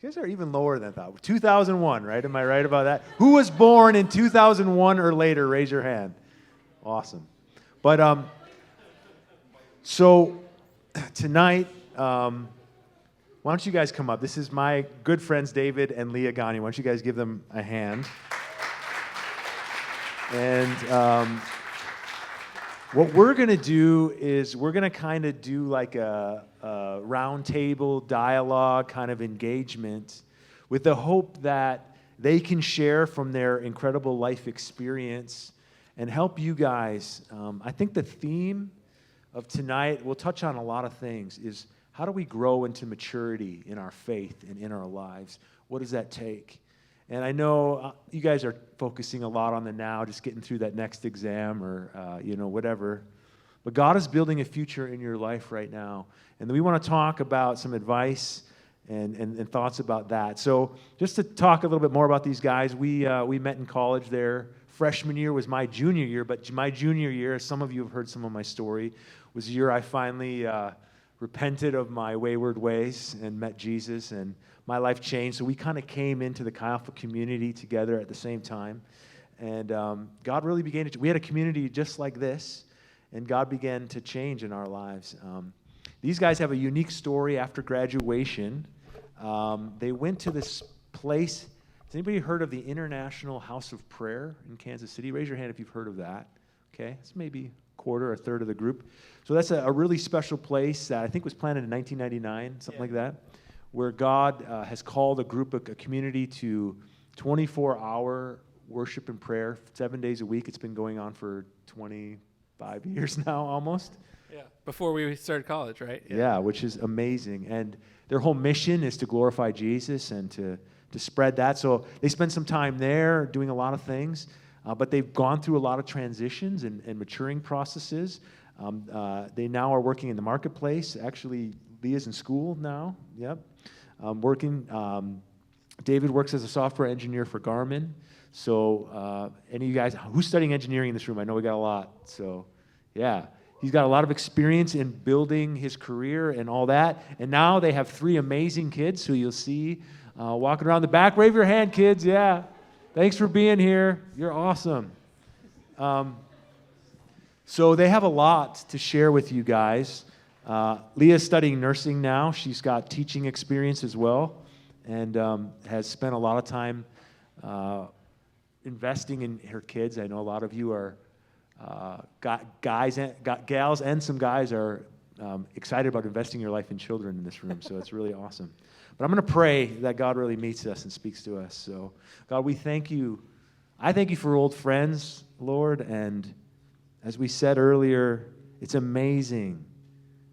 You guys are even lower than I thought. 2001, right? Am I right about that? Who was born in 2001 or later? Raise your hand. Awesome. But so tonight, why don't you guys come up? This is my good friends, David and Leah Gani. Why don't you guys give them a hand? And what we're going to do is we're going to kind of do like a roundtable dialogue kind of engagement with the hope that they can share from their incredible life experience and help you guys. I think the theme of tonight, we'll touch on a lot of things, is how do we grow into maturity in our faith and in our lives? What does that take? And I know you guys are focusing a lot on the now, just getting through that next exam or, whatever. But God is building a future in your life right now. And we want to talk about some advice and thoughts about that. So just to talk a little bit more about these guys, we met in college there. Freshman year was my junior year, but my junior year, as some of you have heard some of my story, was the year I finally repented of my wayward ways and met Jesus, and my life changed. So we kind of came into the Chi Alpha community together at the same time. And God really began to, we had a community just like this, and God began to change in our lives. These guys have a unique story after graduation. They went to this place. Has anybody heard of the International House of Prayer in Kansas City? Raise your hand if you've heard of that. Okay, it's maybe a quarter or a third of the group. So that's a really special place that I think was planted in 1999, something like that, where God has called a community to 24-hour worship and prayer, 7 days a week. It's been going on for 25 years now, almost. Yeah, before we started college, right? Yeah, which is amazing. And their whole mission is to glorify Jesus and to spread that. So they spend some time there doing a lot of things, but they've gone through a lot of transitions and maturing processes. They now are working in the marketplace. Actually, Leah's in school now. Yep. David works as a software engineer for Garmin. So any of you guys, who's studying engineering in this room? I know we got a lot. So yeah, he's got a lot of experience in building his career and all that. And now they have 3 amazing kids who you'll see walking around the back. Wave your hand, kids. Yeah. Thanks for being here. You're awesome. So they have a lot to share with you guys. Leah's studying nursing now. She's got teaching experience as well, and has spent a lot of time investing in her kids. I know a lot of you are gals and some guys are excited about investing your life in children in this room, so it's really awesome. But I'm going to pray that God really meets us and speaks to us. So, God, we thank you. I thank you for old friends, Lord, and as we said earlier, it's amazing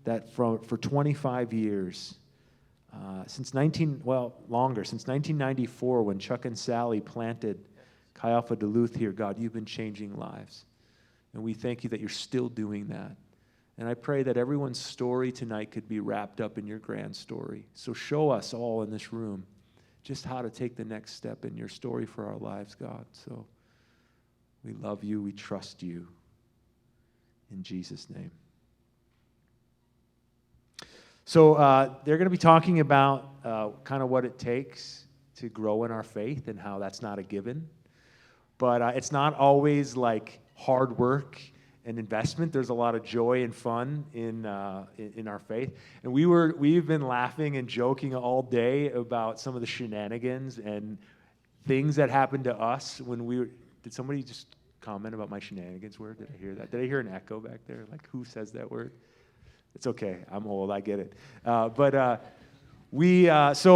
that for 25 years, since 1994, when Chuck and Sally planted Chi Alpha Duluth here, God, you've been changing lives. And we thank you that you're still doing that. And I pray that everyone's story tonight could be wrapped up in your grand story. So show us all in this room just how to take the next step in your story for our lives, God. So we love you. We trust you. In Jesus' name. So they're going to be talking about kind of what it takes to grow in our faith and how that's not a given. But it's not always like hard work and investment. There's a lot of joy and fun in our faith. And we've been laughing and joking all day about some of the shenanigans and things that happened to us when we were. Did somebody just comment about my shenanigans word? Did I hear that? Did I hear an echo back there? Like, who says that word? It's okay. I'm old. I get it. So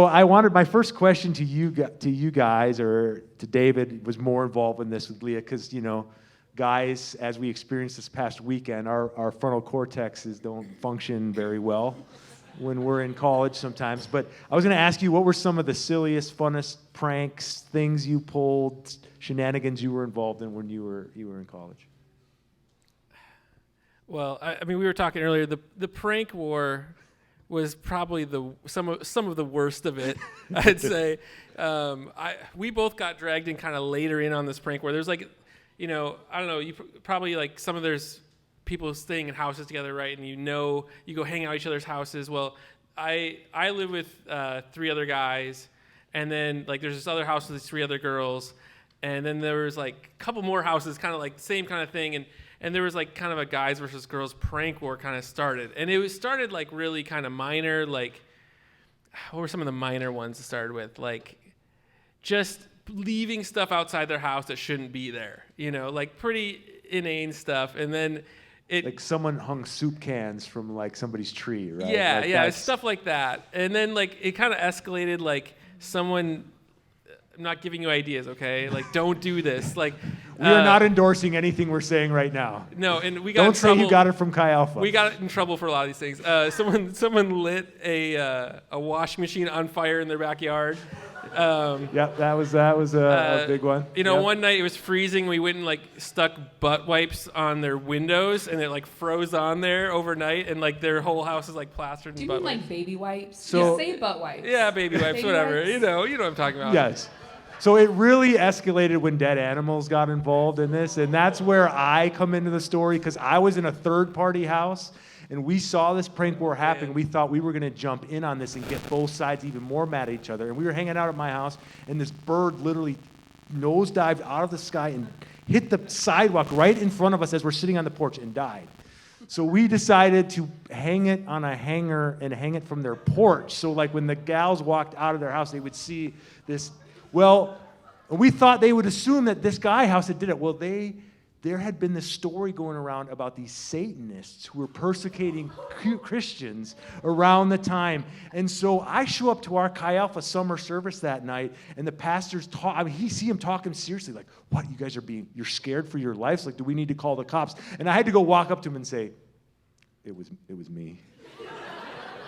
I wanted my first question to you guys, or to David, was more involved in this with Leah, because, guys, as we experienced this past weekend, our frontal cortexes don't function very well when we're in college sometimes. But I was going to ask you, what were some of the silliest, funnest pranks, things you pulled, shenanigans you were involved in when you were in college? Well, I mean, we were talking earlier. The prank war was probably some of the worst of it. I'd say. We both got dragged in kind of later in on this prank where there's like, I don't know, you probably like there's people staying in houses together, right? And you go hang out at each other's houses. Well, I live with 3 other guys, And then like there's this other house with these 3 other girls. And then there was like a couple more houses, kind of like the same kind of thing. And there was like kind of a guys versus girls prank war kind of started. And it was started like really kind of minor, like, what were some of the minor ones it started with? Like just leaving stuff outside their house that shouldn't be there, like pretty inane stuff. And then like someone hung soup cans from like somebody's tree, right? Yeah, like yeah, stuff like that. And then like it kind of escalated, like someone, I'm not giving you ideas, okay? Like don't do this. Like we are not endorsing anything we're saying right now. No, and we got Don't in trouble. say you got it from Chi Alpha. We got in trouble for a lot of these things. Someone lit a washing machine on fire in their backyard. Yep, that was a big one. Yep. One night it was freezing. We went and like stuck butt wipes on their windows, and it like froze on there overnight, and like their whole house is like plastered in butt wipes. Do you mean like baby wipes? So, say butt wipes. Yeah, baby wipes, Baby whatever. wipes? You know what I'm talking about. Yes. So it really escalated when dead animals got involved in this, and that's where I come into the story, because I was in a third-party house, and we saw this prank war happen. Yeah. We thought we were going to jump in on this and get both sides even more mad at each other. And we were hanging out at my house, and this bird literally nosedived out of the sky and hit the sidewalk right in front of us as we're sitting on the porch and died. So we decided to hang it on a hanger and hang it from their porch. So like when the gals walked out of their house, they would see this. Well, we thought they would assume that this guy house had did it. Well, there had been this story going around about these Satanists who were persecuting Christians around the time. And so I show up to our Chi Alpha summer service that night, and the pastor's he see him talking seriously, like, what, you guys you're scared for your lives? Like, do we need to call the cops? And I had to go walk up to him and say, it was me.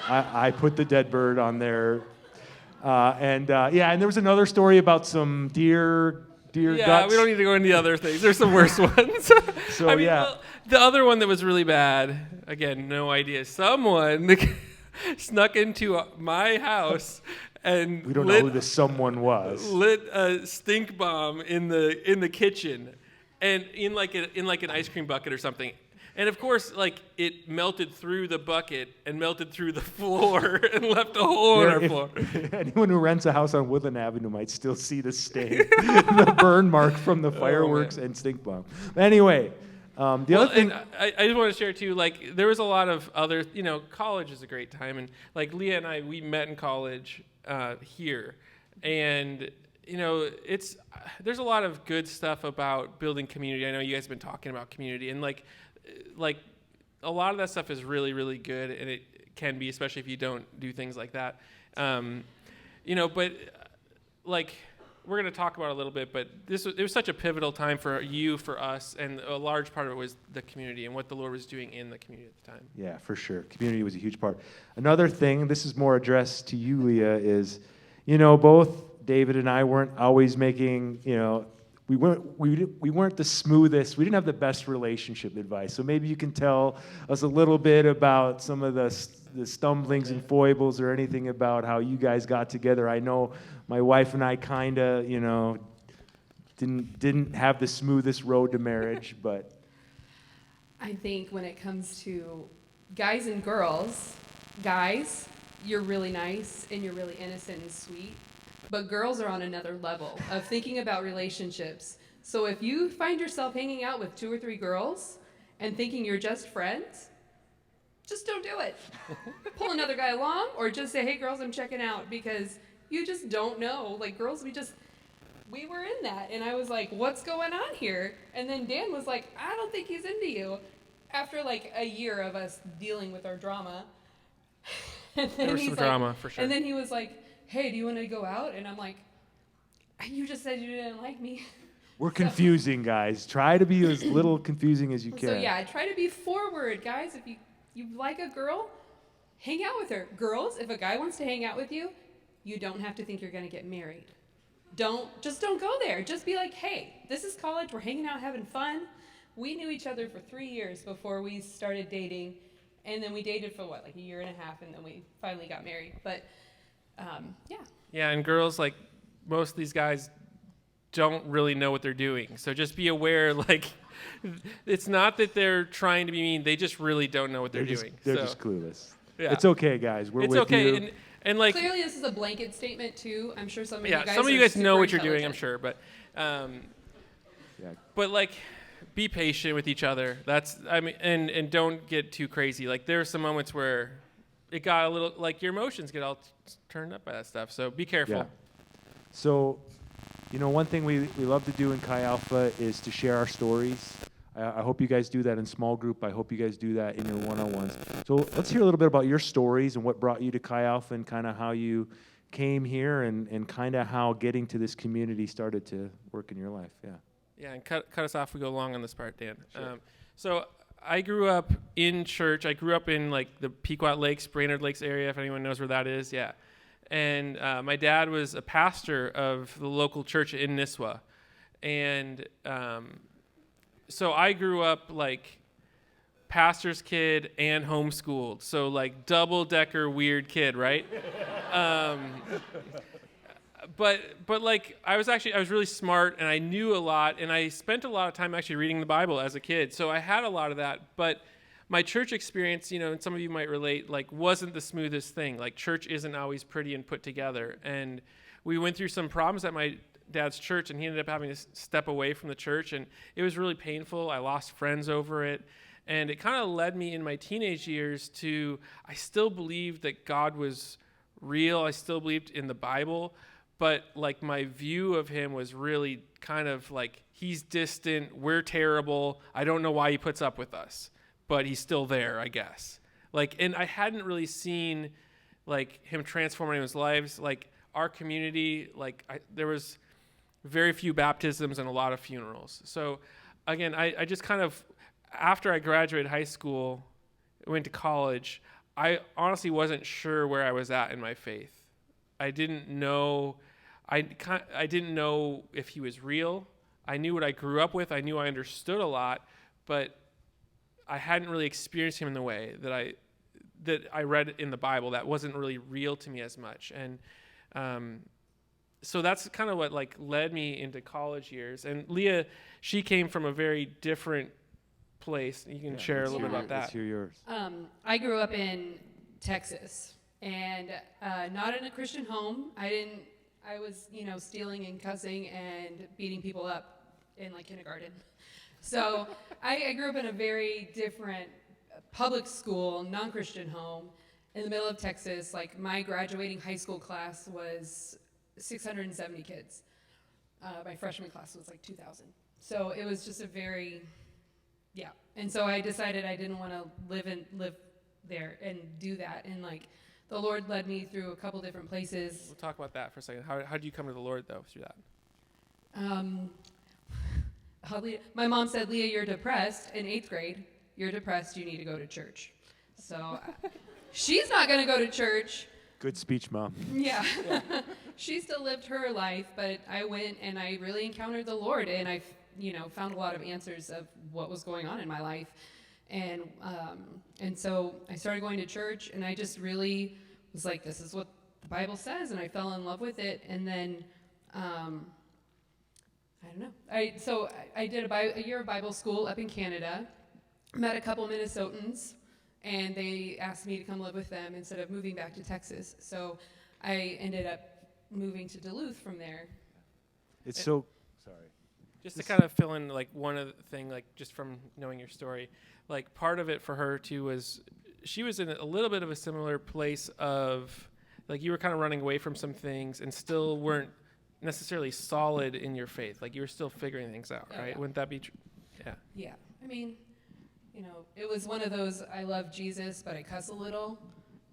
I put the dead bird on there. And there was another story about some deer Yeah, guts. we don't need to go into the other things. There's some worse ones. So, well, the other one that was really bad, again, no idea. Someone snuck into my house and We don't know who this someone was. lit a stink bomb in the kitchen, and in like an ice cream bucket or something. And of course, like it melted through the bucket and melted through the floor and left a hole in our floor. Anyone who rents a house on Woodland Avenue might still see the stain, the burn mark from the fireworks and stink bomb. Anyway, the other thing. I just want to share too. Like there was a lot of other. College is a great time, and like Leah and I, we met in college here, and there's a lot of good stuff about building community. I know you guys have been talking about community, and like a lot of that stuff is really, really good, and it can be, especially if you don't do things like that. But like we're going to talk about it a little bit, but it was such a pivotal time for you, for us, and a large part of it was the community and what the Lord was doing in the community at the time. Yeah, for sure. Community was a huge part. Another thing, this is more addressed to you, Leah, is, both David and I weren't always making, we weren't the smoothest. We didn't have the best relationship advice. So maybe you can tell us a little bit about some of the stumblings and foibles, or anything about how you guys got together. I know my wife and I kind of, didn't have the smoothest road to marriage, but I think when it comes to guys and girls, guys, you're really nice and you're really innocent and sweet. But girls are on another level of thinking about relationships. So if you find yourself hanging out with 2 or 3 girls and thinking you're just friends, just don't do it. Pull another guy along, or just say, hey girls, I'm checking out, because you just don't know. Like girls, we were in that, and I was like, what's going on here? And then Dan was like, I don't think he's into you. After like a year of us dealing with our drama. And then there was some drama, for sure. And then he was like, hey, do you want to go out? And I'm like, you just said you didn't like me. We're confusing, guys. Try to be as little confusing as you can. So yeah, try to be forward, guys. If you like a girl, hang out with her. Girls, if a guy wants to hang out with you, you don't have to think you're going to get married. Don't go there. Just be like, hey, this is college. We're hanging out, having fun. We knew each other for 3 years before we started dating. And then we dated for like a year and a half, and then we finally got married. But yeah. Yeah, and girls, like most of these guys don't really know what they're doing. So just be aware, like it's not that they're trying to be mean, they just really don't know what they're doing. They're just clueless. Yeah. It's okay, guys. We're It's with okay. you. And like, Clearly, this is a blanket statement too. I'm sure some of you yeah, guys. some of you are guys know super what you're doing, I'm intelligent. sure, Yeah. but like, be patient with each other. And don't get too crazy. Like, there are some moments where it got a little, like, your emotions get all turned up by that stuff. So be careful. Yeah. So, one thing we love to do in Chi Alpha is to share our stories. I hope you guys do that in small group. I hope you guys do that in your one-on-ones. So let's hear a little bit about your stories and what brought you to Chi Alpha and kind of how you came here and kind of how getting to this community started to work in your life. Yeah. Yeah, and cut us off. We go long on this part, Dan. Sure. So I grew up in church. I grew up in like the Pequot Lakes, Brainerd Lakes area, if anyone knows where that is. Yeah. And my dad was a pastor of the local church in Nisswa. And so I grew up like pastor's kid and homeschooled. So like double-decker weird kid, right? But like I was really smart and I knew a lot and I spent a lot of time actually reading the Bible as a kid. So I had a lot of that. But my church experience, and some of you might relate, like wasn't the smoothest thing. Like church isn't always pretty and put together. And we went through some problems at my dad's church and he ended up having to step away from the church and it was really painful. I lost friends over it. And it kind of led me in my teenage years to, I still believed that God was real. I still believed in the Bible. But like my view of him was really kind of like, he's distant, we're terrible, I don't know why he puts up with us, but he's still there, I guess. Like, and I hadn't really seen like him transform anyone's lives. Like our community, there was very few baptisms and a lot of funerals. So again, I just kind of, after I graduated high school, went to college, I honestly wasn't sure where I was at in my faith. I didn't know if he was real. I knew what I grew up with. I knew I understood a lot, but I hadn't really experienced him in the way that I read in the Bible. That wasn't really real to me as much. And so that's kind of what like led me into college years. And Leah, she came from a very different place. You can share a little bit about that. Let's hear yours. I grew up in Texas, and not in a Christian home. I was, stealing and cussing and beating people up in like kindergarten. So I grew up in a very different public school, non-Christian home in the middle of Texas. Like my graduating high school class was 670 kids. My freshman class was like 2,000. So it was just a very, yeah. And so I decided I didn't want to live there and do that. And like the Lord led me through a couple different places. We'll talk about that for a second. How did you come to the Lord though through that? My mom said, Leah, you're depressed. In 8th grade, you're depressed. You need to go to church. So she's not going to go to church. Good speech, Mom. Yeah. She still lived her life, but I went and I really encountered the Lord, and I, found a lot of answers of what was going on in my life. And so I started going to church, and I just really was like, this is what the Bible says, and I fell in love with it. And then, I don't know. I did a year of Bible school up in Canada, met a couple Minnesotans, and they asked me to come live with them instead of moving back to Texas. So I ended up moving to Duluth from there. Sorry. Just to kind of fill in like one other thing, like just from knowing your story, like part of it for her too was she was in a little bit of a similar place of like you were kind of running away from some things and still weren't necessarily solid in your faith. Like you were still figuring things out, right? Yeah. Wouldn't that be true? Yeah. Yeah. I mean, it was one of those I love Jesus, but I cuss a little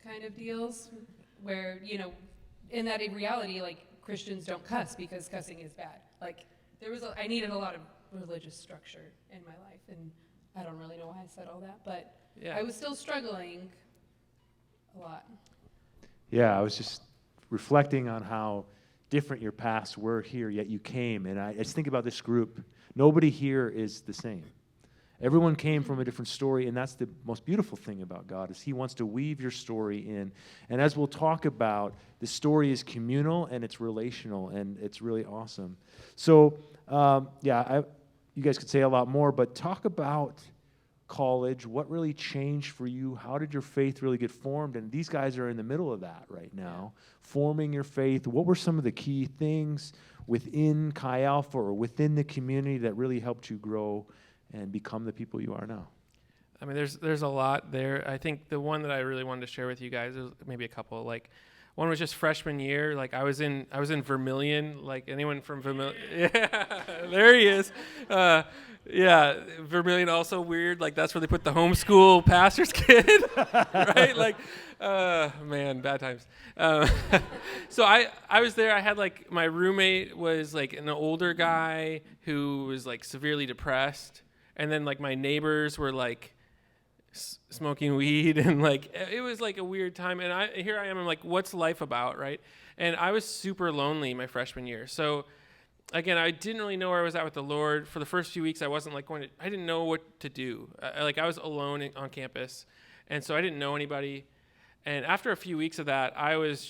kind of deals where, in that reality, like Christians don't cuss because cussing is bad. Like I needed a lot of religious structure in my life, and I don't really know why I said all that, but yeah. I was still struggling a lot. Yeah, I was just reflecting on how different your paths were here, yet you came. And I just think about this group. Nobody here is the same. Everyone came from a different story, and that's the most beautiful thing about God, is he wants to weave your story in. And as we'll talk about, the story is communal and it's relational, and it's really awesome. So, you guys could say a lot more, but talk about college? What really changed for you? How did your faith really get formed? And these guys are in the middle of that right now, forming your faith. What were some of the key things within Chi Alpha or within the community that really helped you grow and become the people you are now? I mean, there's a lot there. I think the one that I really wanted to share with you guys is maybe a couple. Like, one was just freshman year. Like, I was in Vermilion. Like, anyone from Vermilion? Yeah, there he is. Yeah, Vermilion also weird. Like, that's where they put the homeschool pastor's kid, right? Like, man, bad times. So I was there. I had like my roommate was like an older guy who was like severely depressed, and then like my neighbors were like smoking weed, and like it was like a weird time. And here I am. I'm like, what's life about, right? And I was super lonely my freshman year. So again, I didn't really know where I was at with the Lord. For the first few weeks, I wasn't like I didn't know what to do. I was alone on campus, and so I didn't know anybody. And after a few weeks of that, I was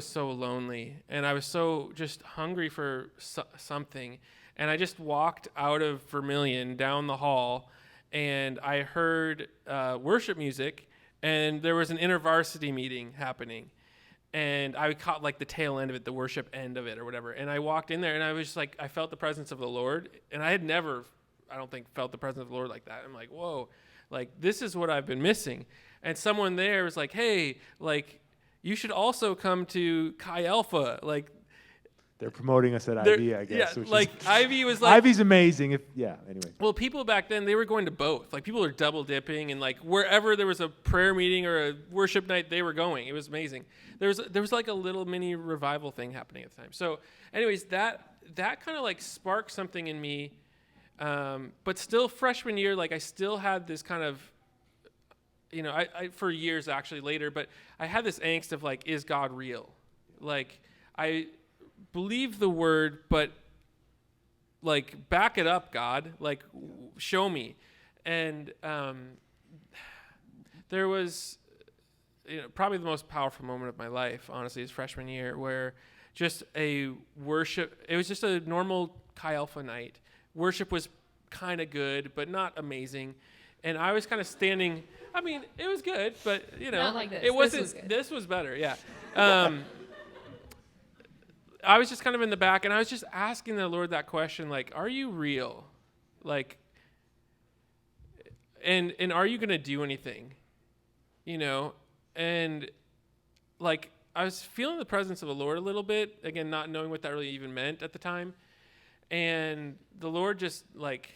so lonely, and I was so just hungry for something. And I just walked out of Vermilion down the hall, and I heard worship music, and there was an intervarsity meeting happening. And I caught like the tail end of it, the worship end of it or whatever. And I walked in there, and I was just like, I felt the presence of the Lord. And I had never, I don't think, felt the presence of the Lord like that. I'm like, whoa, like this is what I've been missing. And someone there was like, hey, like you should also come to Chi Alpha. Like they're promoting us at Ivy, I guess. Yeah, which like is, Ivy was like, Ivy's amazing. Anyway. Well, people back then, they were going to both. Like people were double dipping, and like wherever there was a prayer meeting or a worship night, they were going. It was amazing. There was like a little mini revival thing happening at the time. So anyways, that kind of like sparked something in me. But still freshman year, like I still had this kind of, you know, I for years actually later, but I had this angst of like, is God real? Like I believe the word, but like back it up, God, like show me. And there was, you know, probably the most powerful moment of my life, honestly, is freshman year, where just it was just a normal Chi Alpha night. Worship was kind of good, but not amazing. And I was kind of standing, I mean, it was good, but, you know, not like this. It wasn't, this was good. This was better, yeah. I was just kind of in the back, and I was just asking the Lord that question, like, are you real? Like, and are you going to do anything? You know? And, like, I was feeling the presence of the Lord a little bit, again, not knowing what that really even meant at the time. And the Lord just, like,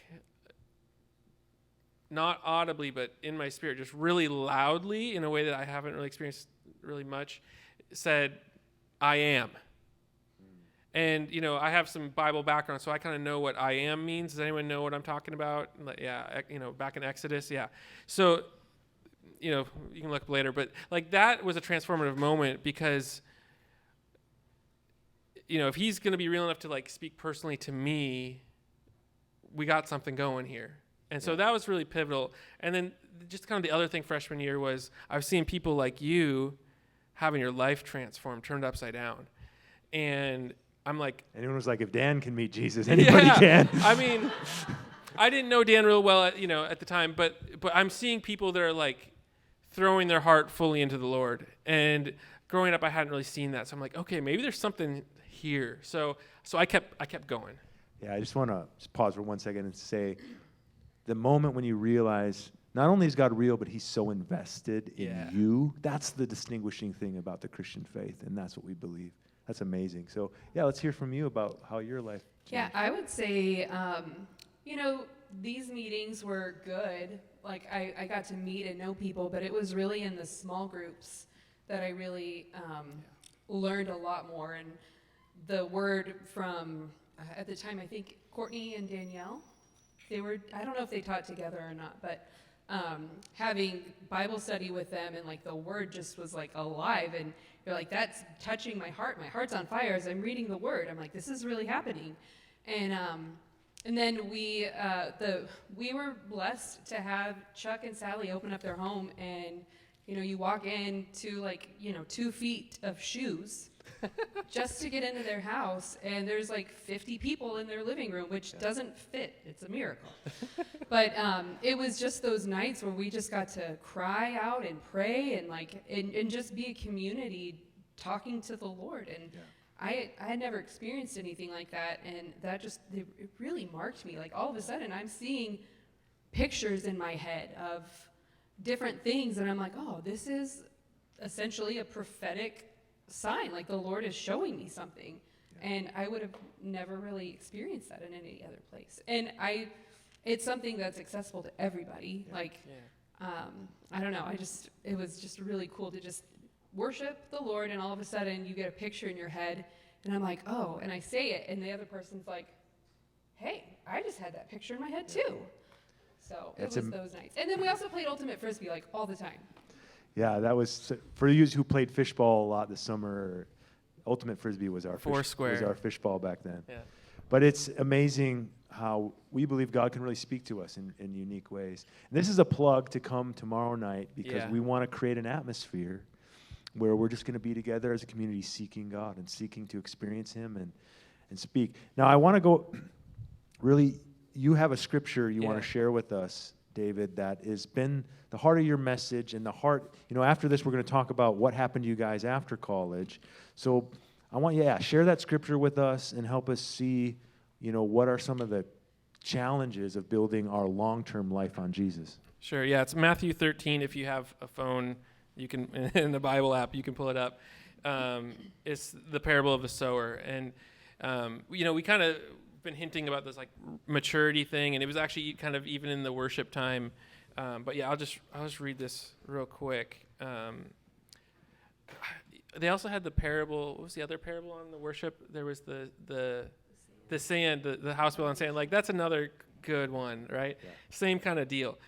not audibly, but in my spirit, just really loudly, in a way that I haven't really experienced really much, said, I am. And, you know, I have some Bible background, so I kind of know what I am means. Does anyone know what I'm talking about? Yeah, you know, back in Exodus, yeah. So, you know, you can look up later, but, like, that was a transformative moment because, you know, if he's going to be real enough to, like, speak personally to me, we got something going here. And so that was really pivotal. And then just kind of the other thing freshman year was I've seen people like you having your life transformed, turned upside down. And I'm like, anyone was like, if Dan can meet Jesus, anybody can. I mean, I didn't know Dan real well, at the time, but I'm seeing people that are like throwing their heart fully into the Lord. And growing up, I hadn't really seen that, so I'm like, okay, maybe there's something here. So I kept going. Yeah, I just want to pause for 1 second and say, the moment when you realize not only is God real, but He's so invested in you. That's the distinguishing thing about the Christian faith, and that's what we believe. That's amazing. So, yeah, let's hear from you about how your life changed. Yeah, I would say, you know, these meetings were good. Like, I got to meet and know people, but it was really in the small groups that I really learned a lot more. And the word from, at the time, I think Courtney and Danielle, I don't know if they taught together or not, but having Bible study with them and, like, the word just was, like, alive. And you're like, that's touching my heart. My heart's on fire as I'm reading the word. I'm like, this is really happening. And then we were blessed to have Chuck and Sally open up their home, and, you know, you walk into, like, you know, 2 feet of shoes just to get into their house, and there's like 50 people in their living room, which doesn't fit. It's a miracle. But it was just those nights where we just got to cry out and pray and just be a community talking to the Lord. And I had never experienced anything like that, and it really marked me. Like all of a sudden I'm seeing pictures in my head of different things, and I'm like, oh, this is essentially a prophetic sign. Like the Lord is showing me something, and I would have never really experienced that in any other place. And it's something that's accessible to everybody. I don't know. It was just really cool to just worship the Lord, and all of a sudden you get a picture in your head, and I'm like, oh, and I say it, and the other person's like, hey, I just had that picture in my head too. So it was those nights. And then we also played Ultimate Frisbee like all the time. Yeah, that was, for you who played fishball a lot this summer, Ultimate Frisbee was our fishball back then. Yeah. But it's amazing how we believe God can really speak to us in unique ways. And this is a plug to come tomorrow night, because we want to create an atmosphere where we're just going to be together as a community seeking God and seeking to experience Him and speak. Now, I want to go, really, you have a scripture you want to share with us, David, that has been the heart of your message and the heart, after this we're going to talk about what happened to you guys after college. So I want you to share that scripture with us and help us see, what are some of the challenges of building our long-term life on Jesus. Sure, yeah, it's Matthew 13. If you have a phone, you can, in the Bible app, you can pull it up. It's the parable of the sower. And, we kind of been hinting about this like maturity thing, and it was actually kind of even in the worship time. But yeah, I'll just read this real quick. They also had the parable. What was the other parable on the worship? There was the sand, the house built on sand. Like that's another good one, right? Yeah. Same kind of deal.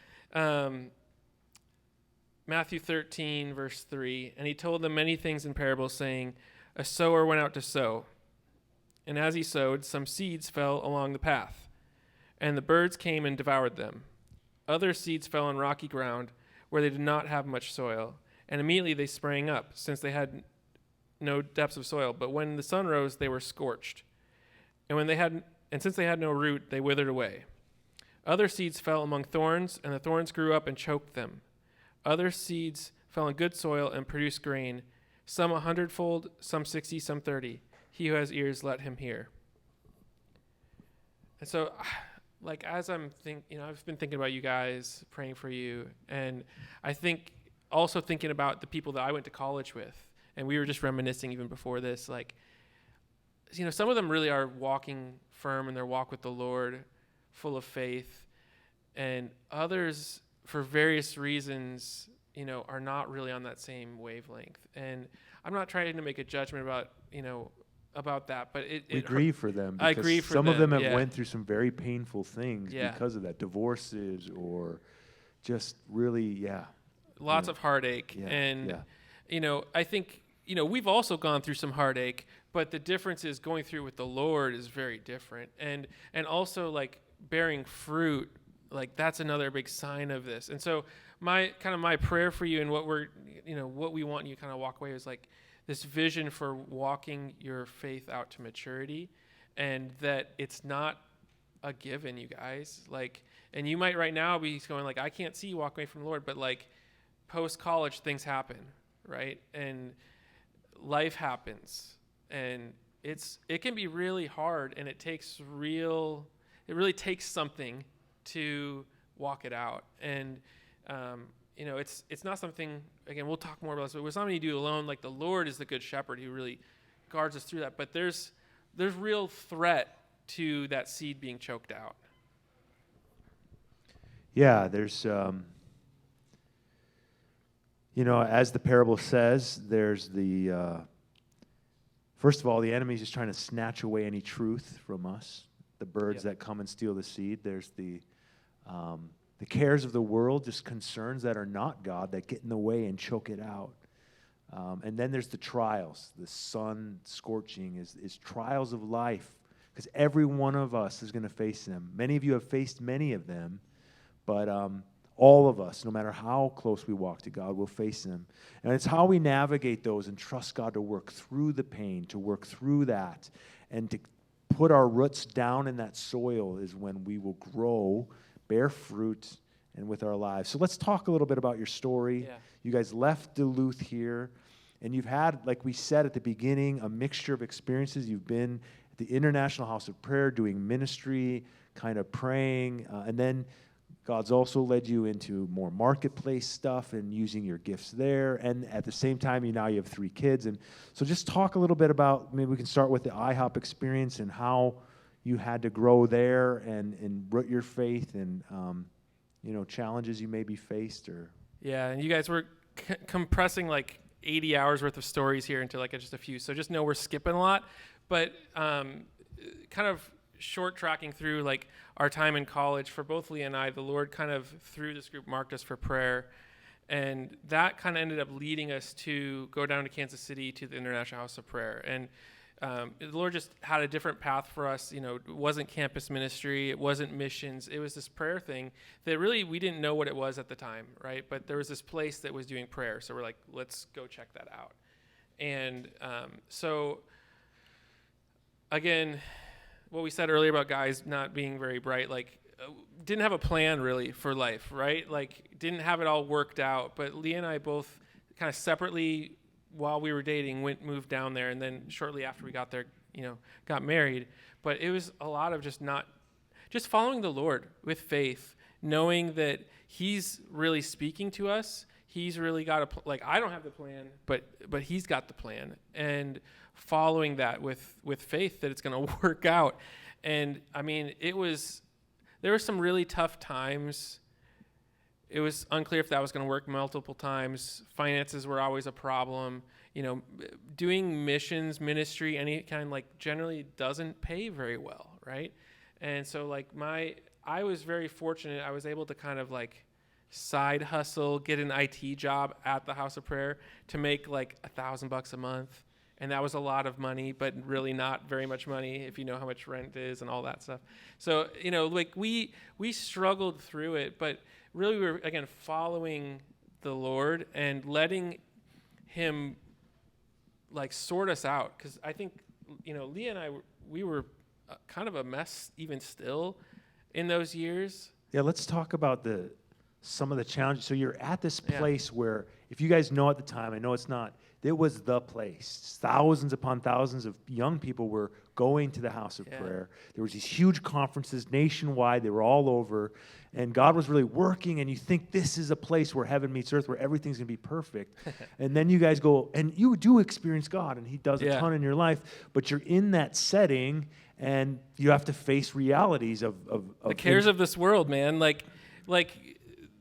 Matthew 13, verse 3, and he told them many things in parables, saying, a sower went out to sow. And as he sowed, some seeds fell along the path, and the birds came and devoured them. Other seeds fell on rocky ground, where they did not have much soil, and immediately they sprang up, since they had no depths of soil. But when the sun rose, they were scorched. And since they had no root, they withered away. Other seeds fell among thorns, and the thorns grew up and choked them. Other seeds fell in good soil and produced grain, some 100-fold, some 60, some 30. He who has ears, let him hear. And so, as I've been thinking about you guys, praying for you, and I think also thinking about the people that I went to college with, and we were just reminiscing even before this, some of them really are walking firm in their walk with the Lord, full of faith, and others, for various reasons, are not really on that same wavelength. And I'm not trying to make a judgment about that, but we grieve for them. I grieve for them. Some of them have went through some very painful things because of that, divorces or just really, lots of heartache. And I think we've also gone through some heartache, but the difference is going through with the Lord is very different, and also bearing fruit, that's another big sign of this. And so my prayer for you and what we want you to kind of walk away is this vision for walking your faith out to maturity, and that it's not a given, you guys. And you might right now be going I can't see you walk away from the Lord, but post-college things happen, right? And life happens, and it can be really hard, and it really takes something to walk it out. And it's not something, again, we'll talk more about this, but it's not something you do alone. The Lord is the good shepherd who really guards us through that. But there's real threat to that seed being choked out. Yeah, there's, as the parable says, there's first of all, the enemy's just trying to snatch away any truth from us. The birds that come and steal the seed. There's the cares of the world, just concerns that are not God, that get in the way and choke it out. And then there's the trials. The sun scorching is trials of life, because every one of us is going to face them. Many of you have faced many of them, but All of us, no matter how close we walk to God, will face them. And it's how we navigate those and trust God to work through the pain, to work through that, and to put our roots down in that soil is when we will grow, bear fruit, and with our lives. So let's talk a little bit about your story. Yeah. You guys left Duluth here, and you've had, like we said at the beginning, a mixture of experiences. You've been at the International House of Prayer doing ministry, kind of praying, and then God's also led you into more marketplace stuff and using your gifts there. And at the same time, you have 3 kids. And so just talk a little bit about, maybe we can start with the IHOP experience and how you had to grow there and root your faith and, challenges you maybe faced or. Yeah, and you guys were compressing like 80 hours worth of stories here into like just a few. So just know we're skipping a lot, but kind of short tracking through like our time in college for both Leah and I, the Lord kind of through this group marked us for prayer, and that kind of ended up leading us to go down to Kansas City to the International House of Prayer. And the Lord just had a different path for us. It wasn't campus ministry, it wasn't missions, it was this prayer thing that really we didn't know what it was at the time, right? But there was this place that was doing prayer, so we're like, let's go check that out. And so again, what we said earlier about guys not being very bright, like didn't have a plan really for life, right? Like didn't have it all worked out. But Leah and I both kind of separately, while we were dating, moved down there, and then shortly after we got there, got married. But it was a lot of just following the Lord with faith, knowing that He's really speaking to us. He's really got I don't have the plan, but He's got the plan, and following that with faith that it's going to work out. And I mean, there were some really tough times. It was unclear if that was going to work multiple times. Finances were always a problem. Doing missions, ministry, any kind, generally doesn't pay very well, right? And so I was very fortunate. I was able to kind of side hustle, get an IT job at the House of Prayer to make $1,000 a month. And that was a lot of money, but really not very much money if you know how much rent is and all that stuff. So, we struggled through it, but really we were, again, following the Lord and letting Him sort us out. Because I think, Leah and I, we were kind of a mess even still in those years. Yeah, let's talk about some of the challenges. So you're at this place where, if you guys know at the time, I know it's not, it was the place. Thousands upon thousands of young people were going to the House of Prayer. There was these huge conferences nationwide. They were all over. And God was really working, and you think this is a place where heaven meets earth, where everything's going to be perfect. And then you guys go, and you do experience God, and He does a ton in your life, but you're in that setting, and you have to face realities of the cares of this world, man.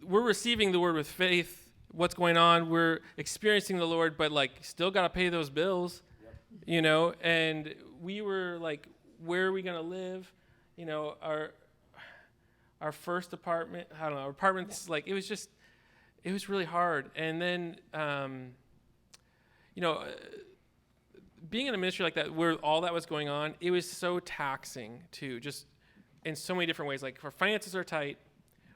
We're receiving the word with faith. What's going on? We're experiencing the Lord, but still got to pay those bills, and we were where are we going to live? Our first apartment, I don't know, our apartments, it was really hard. And then, being in a ministry like that, where all that was going on, it was so taxing too, just in so many different ways. Our finances are tight.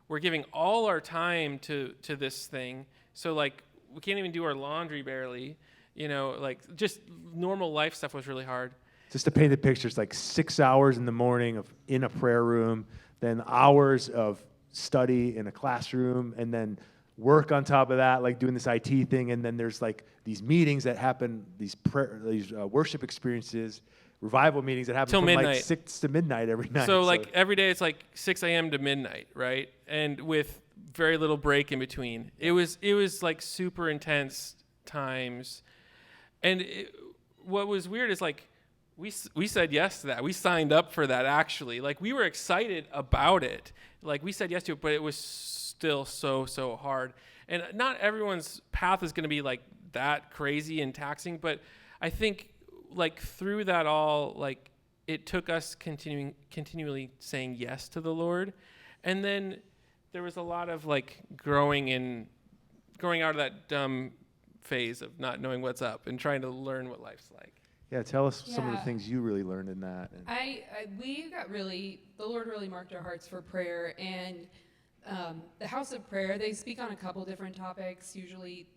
We're giving all our time to this thing. So we can't even do our laundry barely, just normal life stuff was really hard. Just to paint the picture, it's 6 hours in the morning in a prayer room, then hours of study in a classroom, and then work on top of that, doing this IT thing. And then there's these meetings that happen, these worship experiences, revival meetings that happen till from midnight. 6 to midnight every night. So every day it's 6 a.m. to midnight, right? And with very little break in between. It was super intense times. And what was weird is we said yes to that. We signed up for that, actually. We were excited about it. We said yes to it, but it was still so hard. And not everyone's path is going to be that crazy and taxing, but I think through that all, it took us continually saying yes to the Lord. And then there was a lot of growing out of that dumb phase of not knowing what's up and trying to learn what life's like. Yeah, tell us some of the things you really learned in that. The Lord really marked our hearts for prayer, and the House of Prayer, they speak on a couple different topics, usually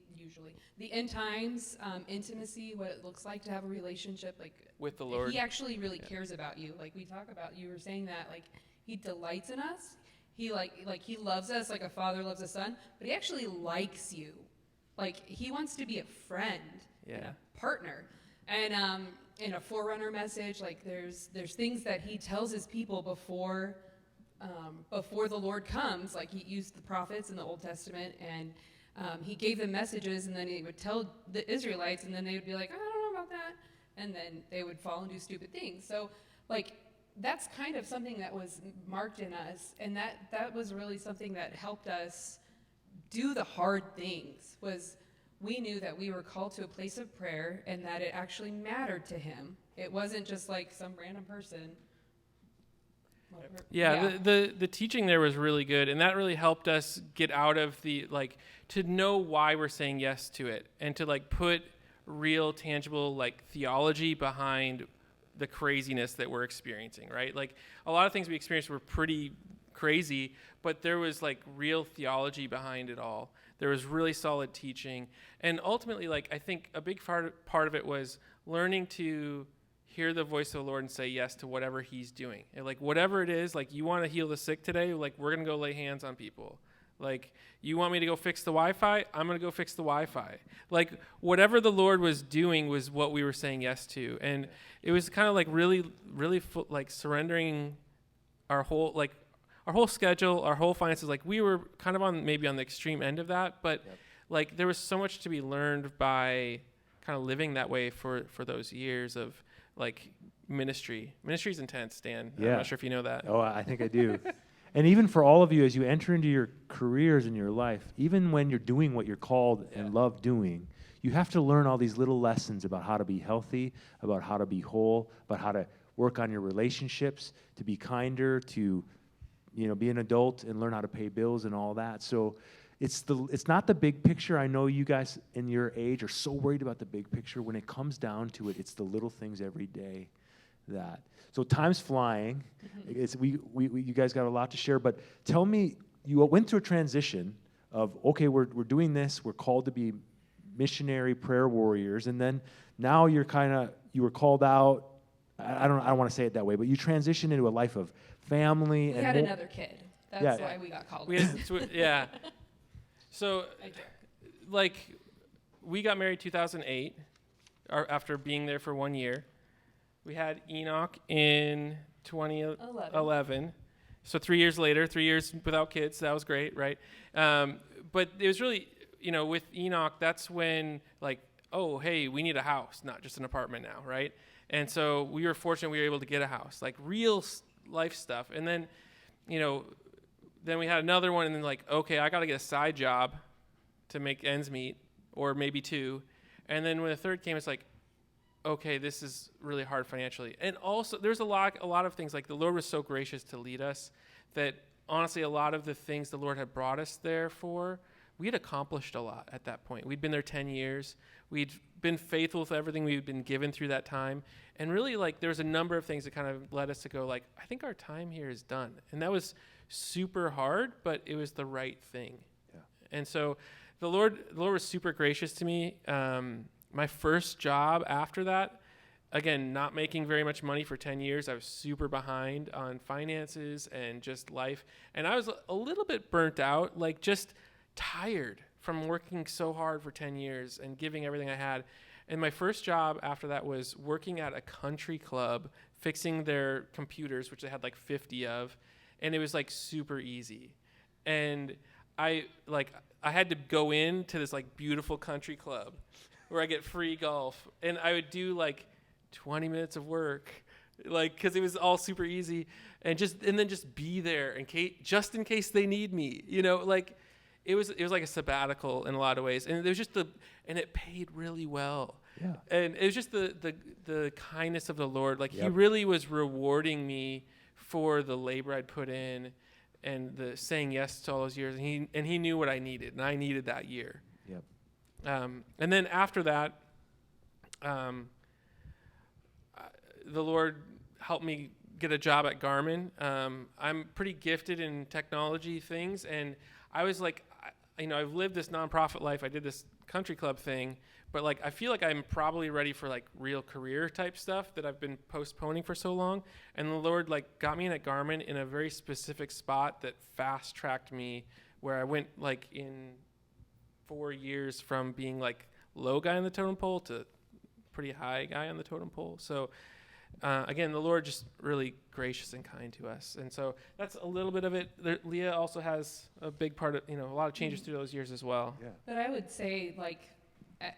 the end times, intimacy, what it looks like to have a relationship like with the Lord. He actually really cares about you. Like we talk about, you were saying that, like he delights in us. He like he loves us like a father loves a son, but he actually likes you. Like he wants to be a friend and a partner. And in a forerunner message, like there's things that he tells his people before the Lord comes. Like he used the prophets in the Old Testament, and he gave them messages, and then he would tell the Israelites, and then they would be like, I don't know about that, and then they would fall and do stupid things. So like that's kind of something that was marked in us, and that was really something that helped us do the hard things. Was we knew that we were called to a place of prayer, and that it actually mattered to him. It wasn't just like some random person. The teaching there was really good, and that really helped us get out of the like to know why we're saying yes to it, and to like put real tangible like theology behind the craziness that we're experiencing, right? Like a lot of things we experienced were pretty crazy, but there was like real theology behind it all. There was really solid teaching, and ultimately, like I think a big part of it was learning to hear the voice of the Lord and say yes to whatever he's doing. And like whatever it is, like you want to heal the sick today, like we're going to go lay hands on people. Like you want me to go fix the Wi-Fi? I'm going to go fix the Wi-Fi. Like whatever the Lord was doing was what we were saying yes to. And it was kind of like really, really like surrendering our whole schedule, our whole finances. Like we were kind of on maybe on the extreme end of that, but like there was so much to be learned by kind of living that way for those years of like ministry. Ministry's intense, Dan. Yeah. I'm not sure if you know that. Oh, I think I do. And even for all of you, as you enter into your careers in your life, even when you're doing what you're called and love doing, you have to learn all these little lessons about how to be healthy, about how to be whole, about how to work on your relationships, to be kinder, to be an adult and learn how to pay bills and all that. So it's not the big picture. I know you guys in your age are so worried about the big picture. When it comes down to it, it's the little things every day that. So time's flying. It's you guys got a lot to share, but tell me, you went through a transition of, okay, we're doing this, we're called to be missionary prayer warriors, and then now you were called out. I don't want to say it that way, but you transitioned into a life of family. We had another kid. That's why we got called. So, like, we got married 2008, after being there for 1 year. We had Enoch in 2011. So 3 years later, 3 years without kids. That was great, right? But it was really, with Enoch, that's when, like, oh, hey, we need a house, not just an apartment now, right? And so we were fortunate we were able to get a house, like real life stuff. And then, then we had another one, and then like, okay, I got to get a side job to make ends meet, or maybe two. And then when the third came, it's like, okay, this is really hard financially. And also, there's a lot of things, like the Lord was so gracious to lead us that honestly, a lot of the things the Lord had brought us there for, we had accomplished a lot at that point. We'd been there 10 years. We'd been faithful with everything we'd been given through that time. And really, like, there's a number of things that kind of led us to go, like, I think our time here is done. And that was super hard, but it was the right thing. Yeah. And so the Lord was super gracious to me. My first job after that, again, not making very much money for 10 years. I was super behind on finances and just life. And I was a little bit burnt out, like just tired from working so hard for 10 years and giving everything I had. And my first job after that was working at a country club, fixing their computers, which they had like 50 of. And it was like super easy. And I had to go into this like beautiful country club where I get free golf. And I would do like 20 minutes of work, like, cause it was all super easy, and then just be there just in case they need me, like it was like a sabbatical in a lot of ways. And it was just and it paid really well. Yeah. And it was just the kindness of the Lord. Like He really was rewarding me for the labor I'd put in and the saying yes to all those years. And he knew what I needed, and I needed that year. Yep. And then after that, the Lord helped me get a job at Garmin. I'm pretty gifted in technology things, and I was like, I've lived this nonprofit life. I did this country club thing, but like I feel like I'm probably ready for like real career type stuff that I've been postponing for so long. And the Lord like got me in at Garmin in a very specific spot that fast tracked me, where I went like in 4 years from being like low guy on the totem pole to pretty high guy on the totem pole. So again, the Lord just really gracious and kind to us. And so that's a little bit of it. Leah also has a big part of, a lot of changes through those years as well. Yeah. But I would say, like,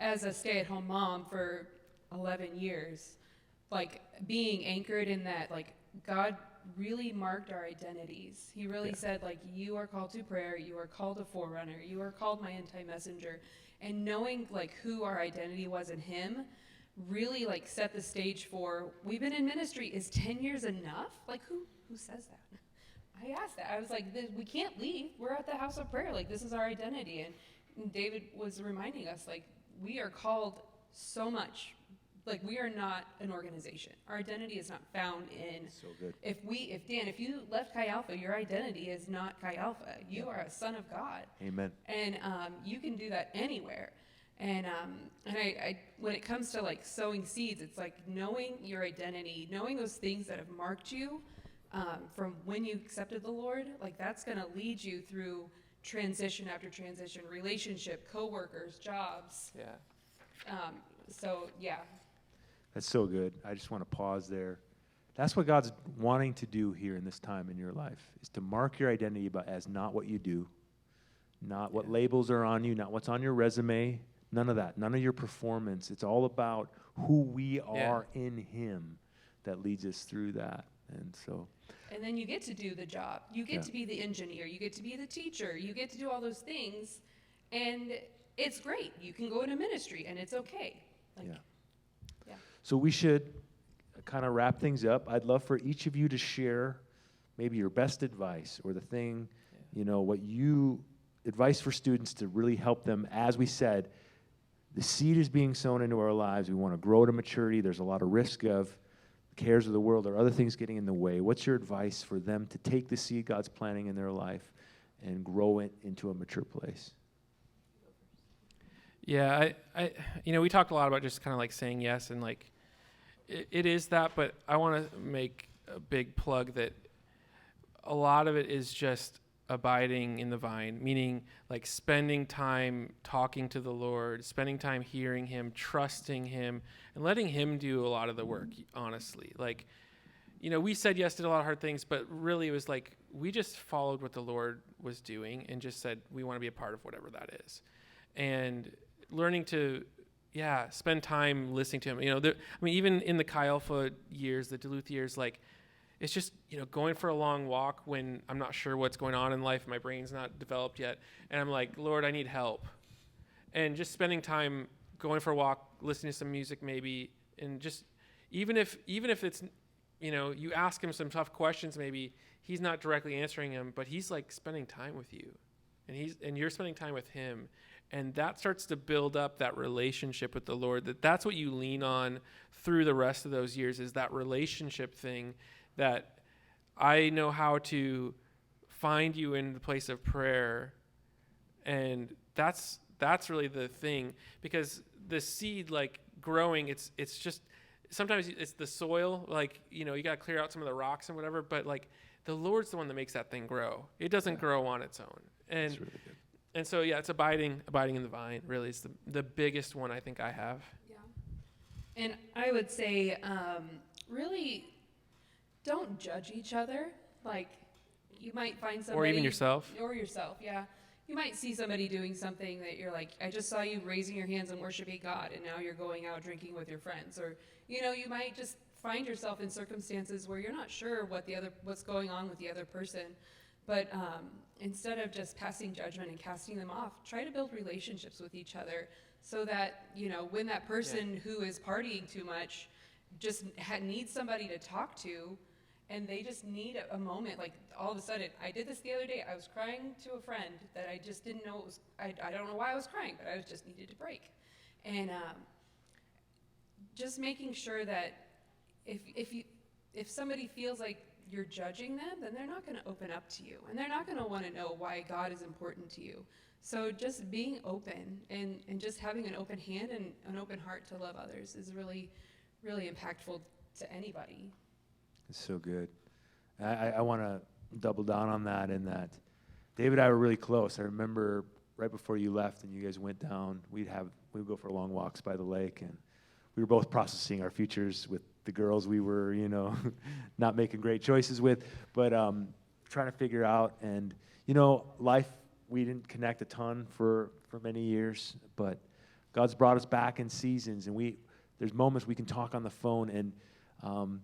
as a stay-at-home mom for 11 years, like, being anchored in that, like, God really marked our identities. He really said, like, you are called to prayer, you are called a forerunner, you are called my end-time messenger. And knowing, like, who our identity was in him really, like, set the stage for, we've been in ministry, is 10 years enough? Like, who says that? I asked that. I was like, we can't leave. We're at the house of prayer. Like, this is our identity. And David was reminding us, like, we are called so much. Like, we are not an organization. Our identity is not found in. So good. If Dan, if you left Chi Alpha, your identity is not Chi Alpha. You are a son of God. Amen. And you can do that anywhere. And I when it comes to like sowing seeds, it's like knowing your identity, knowing those things that have marked you from when you accepted the Lord. Like, that's going to lead you through transition after transition, relationship, coworkers, jobs. Yeah. So yeah. That's so good. I just want to pause there. That's what God's wanting to do here in this time in your life, is to mark your identity as not what you do, not what labels are on you, not what's on your resume, none of that, none of your performance. It's all about who we are in him that leads us through that. And so. And then you get to do the job. You get to be the engineer. You get to be the teacher. You get to do all those things. And it's great. You can go into ministry, and it's okay. Like, yeah. So we should kind of wrap things up. I'd love for each of you to share maybe your best advice or the thing, advice for students to really help them. As we said, the seed is being sown into our lives. We want to grow to maturity. There's a lot of risk of the cares of the world or other things getting in the way. What's your advice for them to take the seed God's planting in their life and grow it into a mature place? Yeah, we talked a lot about just kind of like saying yes, and like it is that, but I want to make a big plug that a lot of it is just abiding in the vine, meaning like spending time talking to the Lord, spending time hearing him, trusting him, and letting him do a lot of the work, honestly. Like, we said yes to a lot of hard things, but really it was like we just followed what the Lord was doing and just said we want to be a part of whatever that is. And learning to spend time listening to him. Even in the Chi Alpha years, the Duluth years, like, it's just, going for a long walk when I'm not sure what's going on in life, my brain's not developed yet, and I'm like, Lord, I need help. And just spending time going for a walk, listening to some music maybe, and just, even if it's, you ask him some tough questions, maybe he's not directly answering them, but he's like spending time with you, and you're spending time with him. And that starts to build up that relationship with the Lord, that's what you lean on through the rest of those years, is that relationship thing, that I know how to find you in the place of prayer. And that's really the thing, because the seed, like, growing, it's just, sometimes it's the soil, like, you got to clear out some of the rocks and whatever, but like the Lord's the one that makes that thing grow. It doesn't grow on its own. And That's really good. And so, it's abiding in the vine, really, is the biggest one I think I have. Yeah. And I would say, really, don't judge each other. Like, you might find somebody. Or even yourself. Yeah. You might see somebody doing something that you're like, I just saw you raising your hands and worshiping God, and now you're going out drinking with your friends. Or, you might just find yourself in circumstances where you're not sure what's going on with the other person. But instead of just passing judgment and casting them off, try to build relationships with each other so that, when that person who is partying too much just needs somebody to talk to, and they just need a moment, like all of a sudden, I did this the other day, I was crying to a friend that I just didn't know I don't know why I was crying, but I just needed to break. And just making sure that if if somebody feels like you're judging them, then they're not going to open up to you, and they're not going to want to know why God is important to you. So just being open and just having an open hand and an open heart to love others is really, really impactful to anybody. It's so good. I want to double down on that, in that David and I were really close. I remember right before you left and you guys went down, we would go for long walks by the lake, and we were both processing our futures with the girls we were, not making great choices with, but trying to figure out. And, life, we didn't connect a ton for many years, but God's brought us back in seasons, and there's moments we can talk on the phone, and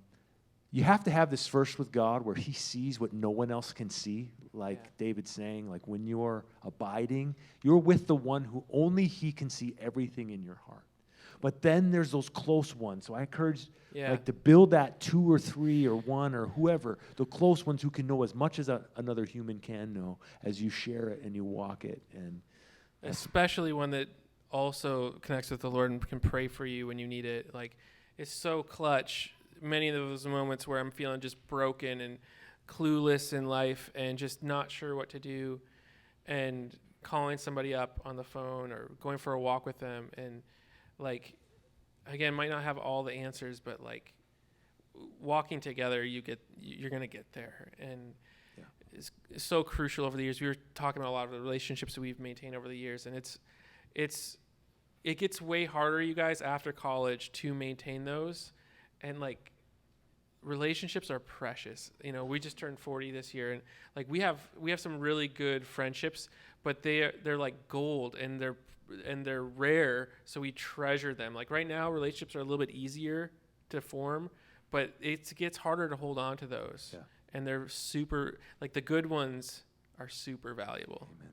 you have to have this first with God where he sees what no one else can see, like David's saying, like when you're abiding, you're with the one who only he can see everything in your heart. But then there's those close ones. So I encourage to build that 2 or 3 or 1 or whoever, the close ones who can know as much as another human can know as you share it and you walk it. And especially one that also connects with the Lord and can pray for you when you need it. Like, it's so clutch. Many of those moments where I'm feeling just broken and clueless in life and just not sure what to do, and calling somebody up on the phone or going for a walk with them, and again, might not have all the answers, but walking together, you're going to get there. And it's so crucial over the years. We were talking about a lot of the relationships that we've maintained over the years, and it gets way harder, you guys, after college to maintain those. And relationships are precious. We just turned 40 this year, and we have some really good friendships, but they're like gold, and they're rare, so we treasure them. Right now, relationships are a little bit easier to form, but it gets harder to hold on to those. Yeah. And they're super, the good ones are super valuable. Amen.